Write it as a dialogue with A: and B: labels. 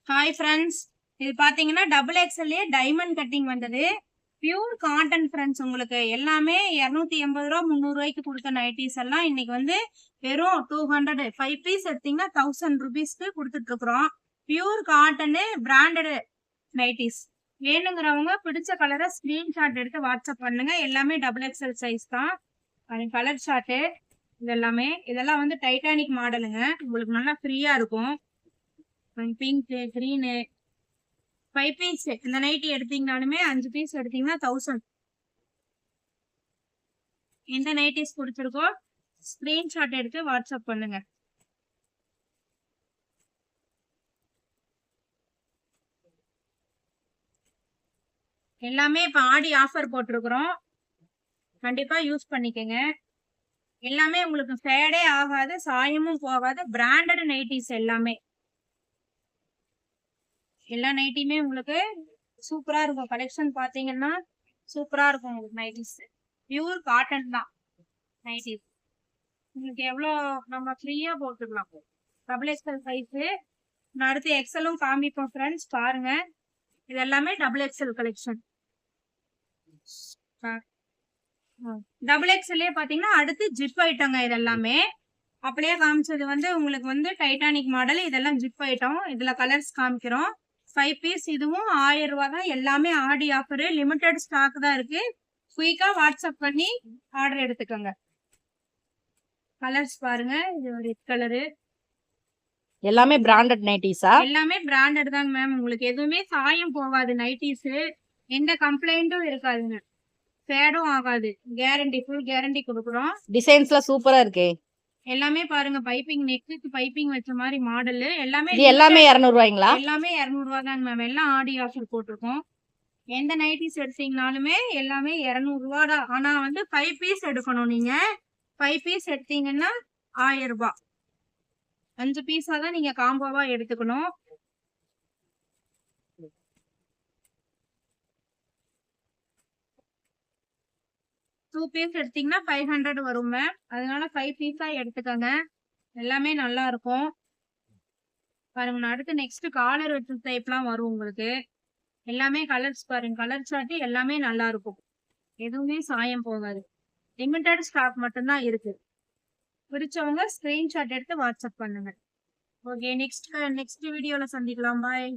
A: Hi friends, இது பார்த்தீங்கன்னா double எக்ஸ்எல்லே diamond cutting வந்தது. Pure cotton friends. உங்களுக்கு எல்லாமே 280 ரூபா 300 ரூபாய்க்கு கொடுத்த நைட்டிஸ் எல்லாம் இன்னைக்கு வந்து வெறும் 200 5 பீஸ் எடுத்தீங்கன்னா 1000 ருபீஸ்க்கு கொடுத்துட்டு இருக்கிறோம். Pure cotton branded nighties. வேணுங்கிறவங்க பிடிச்ச கலரை ஸ்கிரீன்ஷாட் எடுத்து வாட்ஸ்அப் பண்ணுங்க. எல்லாமே டபுள் எக்ஸ்எல் சைஸ் தான். கலர் ஷார்ட்டு இதெல்லாம் வந்து டைட்டானிக் மாடலுங்க. உங்களுக்கு நல்லா ஃப்ரீயா இருக்கும். பிங்க், கிரீனு, 5 பீஸ் இந்த நைட்டி எடுத்தீங்கனாலுமே 5 பீஸ் எடுத்தீங்கன்னா 1000. எந்த நைட்டிஸ் பிடிச்சிருக்கோ ஸ்கிரீன்ஷாட் எடுத்து வாட்ஸ்அப் பண்ணுங்க. எல்லாமே இப்ப ஆடி ஆஃபர் போட்டிருக்கிறோம், கண்டிப்பா யூஸ் பண்ணிக்கங்க. எல்லாமே உங்களுக்கு ஃபேடே ஆகாது, சாயமும் போகாது. பிராண்டட் நைட்டிஸ் எல்லா நைட்டியுமே உங்களுக்கு சூப்பரா இருக்கும். கலெக்ஷன் பாத்தீங்கன்னா சூப்பரா இருக்கும். உங்களுக்கு நைட்டிஸ் பியூர் காட்டன் தான். நைட்டிஸ் உங்களுக்கு எவ்வளோ நம்ம ஃப்ரீயா போட்டுக்கலாம். Double XL size. நான் அடுத்து எக்ஸலும் காமிப்போம் ஃப்ரெண்ட்ஸ், பாருங்க. இது எல்லாமே டபுள் எக்ஸ்எல் கலெக்ஷன். டபுள் எக்ஸ்எல்லே பாத்தீங்கன்னா அடுத்து ஜிப் ஐட்டங்க. இது எல்லாமே அப்படியே காமிச்சது வந்து உங்களுக்கு வந்து டைட்டானிக் மாடல். இதெல்லாம் ஜிப் ஐட்டம். இதுல கலர்ஸ் காமிக்கிறோம். 5 பீஸ். இதுவும் 1000 ரூபா தான். எல்லாமே ஆடி ஆஃபரு, லிமிடெட் ஸ்டாக் தான் இருக்கு. குயிக்கா வாட்ஸ்அப் பண்ணி ஆர்டர் எடுத்துக்கோங்க. கலர்ஸ் பாருங்க. இது ரெட் கலரு.
B: எல்லாமே பிராண்டட் நைட்டிஸா?
A: எல்லாமே பிராண்டட் தாங்க மேம். உங்களுக்கு எதுவுமே சாயம் போகாது. நைட்டிஸ் எந்த கம்ப்ளைண்ட்டும் இருக்காதுங்க. ஃபேடும் ஆகாது. கேரண்டி, ஃபுல் கேரண்டி கொடுக்குறோம்.
B: டிசைன்ஸ்லாம் சூப்பரா இருக்கே.
A: எல்லாமே பாருங்க, பைப்பிங், நெக்குக்கு பைப்பிங் வச்ச மாதிரி மாடல். எல்லாமே
B: 200 ரூபாய்ங்களா?
A: எல்லாமே 200 ரூபா தாங்க மேம். எல்லாம் ஆடி ஆஃபர் போட்டிருக்கோம். எந்த நைட்டிஸ் எடுத்தீங்கனாலுமே எல்லாமே 200 ரூபா தான். ஆனா வந்து 5 பீஸ் எடுக்கணும். நீங்க 5 பீஸ் எடுத்தீங்கன்னா 1000 ரூபாய். 5 பீஸா தான் நீங்க காம்போவா எடுத்துக்கணும். டூ பீஸ் எடுத்தீங்கன்னா 500 வரும் மேம். அதனால 5 பீஸா எடுத்துக்கோங்க. எல்லாமே நல்லா இருக்கும். பாருங்க, நான் அடுத்து நெக்ஸ்ட் காலர் வச்ச டைப்லாம் வரும் உங்களுக்கு. எல்லாமே கலர்ஸ் பாருங்க. கலர் சார்ட் எல்லாமே நல்லா இருக்கும். எதுவுமே சாயம் போகாது. லிமிடெட் ஸ்டாக் மட்டும்தான் இருக்கு. பிடிச்சவங்க ஸ்கிரீன்ஷாட் எடுத்து வாட்ஸ்அப் பண்ணுங்க. ஓகே, நெக்ஸ்ட் வீடியோல சந்திக்கலாம். பாய்.